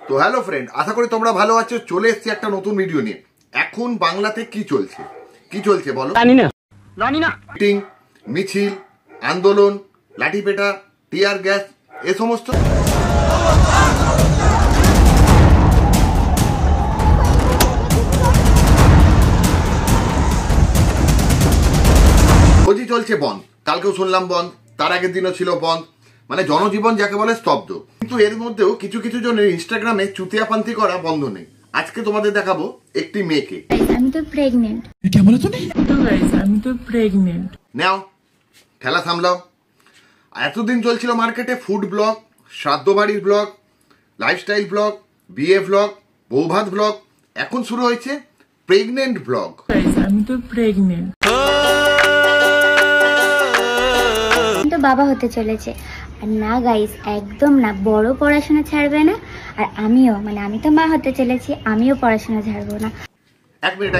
তো hello friend, আশা করি তোমরা ভালো আছো। চলে এসেছি একটা নতুন ভিডিও নিয়ে। এখন বাংলাতে কি চলছে বলো? জানি না। মিটিং, মিছিল, আন্দোলন, লাঠিপেটা, টিয়ার গ্যাস, এ সমস্ত রোজই চলছে বন্ধ। কালকেও শুনলাম বন্ধ, তার আগের দিনও ছিল বন্ধ। মানে জনজীবন যাকে বলে স্তব্ধ। কিন্তু এর মধ্যেও কিছু কিছু জনের ইনস্টাগ্রামে চুতিয়াপান্তি করা বন্ধ নেই। আজকে তোমাদের দেখাবো একটি মেয়েকে। আমি তো প্রেগনেন্ট। क्या बोला तूने? तो गाइस আমি তো প্রেগনেন্ট। নাও ঠেলা সামলাও। এতদিন চলছিল মার্কেটে ফুড ব্লগ, শ্রাদ্ধ বাড়ির ব্লগ, লাইফস্টাইল ব্লগ, বিয়ে ব্লগ, বৌভাত ব্লগ। এখন শুরু হয়েছে প্রেগনেন্ট ব্লগ। গাইস আমি তো প্রেগনেন্ট। তো বাবা হতে চলেছে। আর না গাইস, একদম না, বড় পড়াশোনা ছাড়বে না। আর আমিও, মানে আমি তো মা হতে চলেছি, আমিও পড়াশোনা ছাড়বো না। এক মিনিট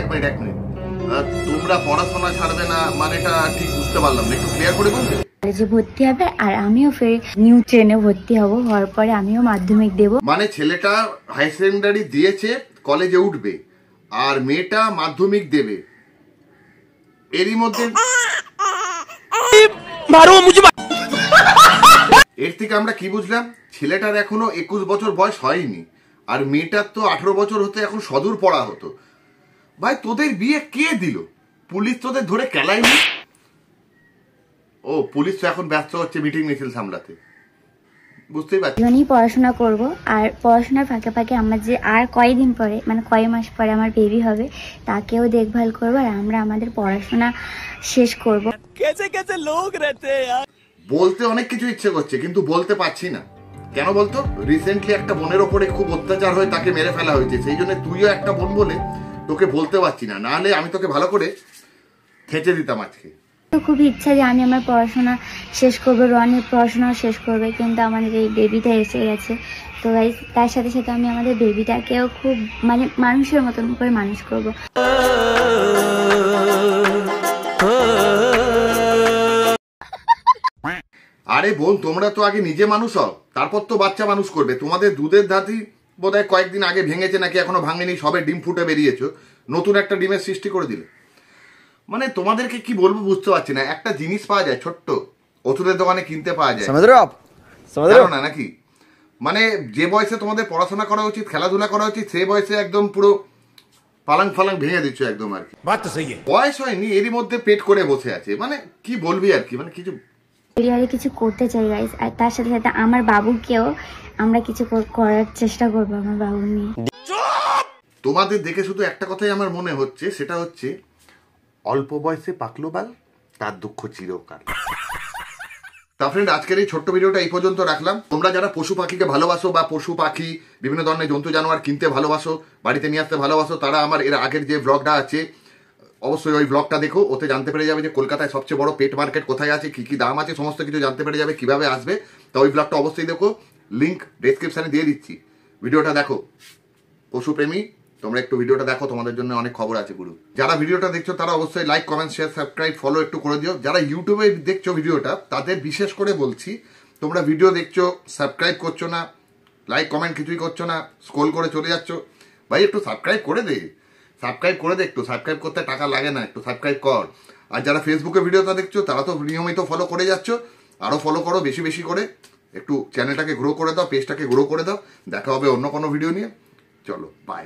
তোমরা পড়াশোনা ছাড়বে না মানেটা ঠিক বুঝতে পারলাম না, একটু ক্লিয়ার করে বলবে? কলেজে ভর্তি হবে আর আমিও ফের নিউ ট্রেনে ভর্তি হব। হওয়ার পরে আমিও মাধ্যমিক দেব। মানে ছেলেটা হাই সেকেন্ডারি দিয়েছে, কলেজে উঠবে, আর মেয়েটা মাধ্যমিক দেবে। এরই মধ্যে এর থেকে আমরা কি বুঝলাম? ছেলেটার এখনো 21 বছর বয়স হয়নি, আর মেয়েটার তো 18 বছর হতে এখন সদূর পড়া হতো। ভাই তোদের বিয়ে কে দিল? পুলিশ তোদের ধরে কেলায়নি? ও পুলিশ তো এখন ব্যস্ত হচ্ছে মিটিং মিছিল সামলাতে, বুঝতেই পারছি। জীবনেই পড়াশোনা করব। আর পড়াশোনার ফাঁকে ফাঁকে আমার যে আর কয়েকদিন পরে, মানে কয়েক মাস পরে আমার বেবি হবে, তাকেও দেখভাল করবো। আর আমরা আমাদের পড়াশোনা শেষ করব। বলতে অনেক কিছু ইচ্ছে করছে, কিন্তু বলতে পারছি না। কেন বলতো? রিসেন্টলি একটা বোনের ওপরে খুব অত্যাচার হয়ে তাকে মেরে ফেলা হয়েছে। সেই জন্য তুইও একটা বোন বলে তোকে বলতে পারছি না, নাহলে আমি তোকে ভালো করে খেচে দিতাম আজকে। তো খুবই ইচ্ছা যে আমি আমার পড়াশোনা শেষ করবো, রনির পড়াশোনাও শেষ করবে, কিন্তু আমাদের এই বেবিটা এসে গেছে। তো গাইস, তার সাথে সাথে আমি আমাদের বেবিটাকেও খুব মানে মানুষের মতন করে মানুষ করব। আরে বোন, তোমরা তো আগে নিজে মানুষ হও, তারপর তো বাচ্চা মানুষ করবে। তোমাদের দুধের ধাতি বোধহয় কয়েকদিন আগে ভেঙেছে, নাকি এখনো ভাঙেনি, সবে ডিম ফুটে বেরিয়েছো, নতুন একটা ডিমের সৃষ্টি করে দিলে। মানে তোমাদেরকে কি বলবো বুঝতে পারছি না। একটা জিনিস পাওয়া যায় ছোট্ট, ওষুধের দোকানে কিনতে পাওয়া যায়, জানো না নাকি? মানে যে বয়সে তোমাদের পড়াশোনা করা উচিত, খেলাধুলা করা উচিত, সেই বয়সে একদম পুরো পালাং ফালাং ভেঙে দিচ্ছ একদম। আর কি বয়স হয়নি, এরই মধ্যে পেট করে বসে আছে। মানে কি বলবি আর কি, মানে কিছু কিছু করতে চাই গাইস। আর তার সাথে সাথে আমার বাবুকেও আমরা কিছু করার চেষ্টা করবো আমার বাবু নিয়ে। তোমাদের দেখে শুধু একটা কথাই আমার মনে হচ্ছে, সেটা হচ্ছে অল্প বয়সে পাকলো বাল, তার দুঃখ চিরকাল। তা ফ্রেন্ড, আজকের এই ছোট্ট ভিডিওটা এই পর্যন্ত রাখলাম। তোমরা যারা পশু পাখিকে ভালোবাসো বা পশু পাখি বিভিন্ন ধরনের জন্তু জানোয়ার কিনতে ভালোবাসো, বাড়িতে নিয়ে আসতে ভালোবাসো, তারা আমার এর আগের যে ব্লগটা আছে অবশ্যই ওই ব্লগটা দেখো। ওতে জানতে পেরে যাবে যে কলকাতায় সবচেয়ে বড় পেট মার্কেট কোথায় আছে, কি কি দাম আছে, সমস্ত কিছু জানতে পেরে যাবে, কিভাবে আসবে। তা ওই ব্লগটা অবশ্যই দেখো, লিঙ্ক ডেসক্রিপশনে দিয়ে দিচ্ছি। ভিডিওটা দেখো, পশুপ্রেমী তোমরা একটু ভিডিওটা দেখো, তোমাদের জন্য অনেক খবর আছে গুরু। যারা ভিডিওটা দেখছো তারা অবশ্যই like, comment, share, subscribe, follow একটু করে দিও। যারা ইউটিউবে দেখছো ভিডিওটা, তাদের বিশেষ করে বলছি, তোমরা ভিডিও দেখছো, সাবস্ক্রাইব করছো না, লাইক কমেন্ট কিছুই করছো না, স্ক্রল করে চলে যাচ্ছ। ভাই একটু সাবস্ক্রাইব করে দে, একটু সাবস্ক্রাইব করতে টাকা লাগে না, একটু সাবস্ক্রাইব কর। আর যারা ফেসবুকে ভিডিওটা দেখছো তারা তো নিয়মিত ফলো করে যাচ্ছ, আরো ফলো করো বেশি বেশি করে, একটু চ্যানেলটাকে গ্রো করে দাও, পেজটাকে গ্রো করে দাও। দেখা হবে অন্য কোনো ভিডিও নিয়ে। চলো বাই।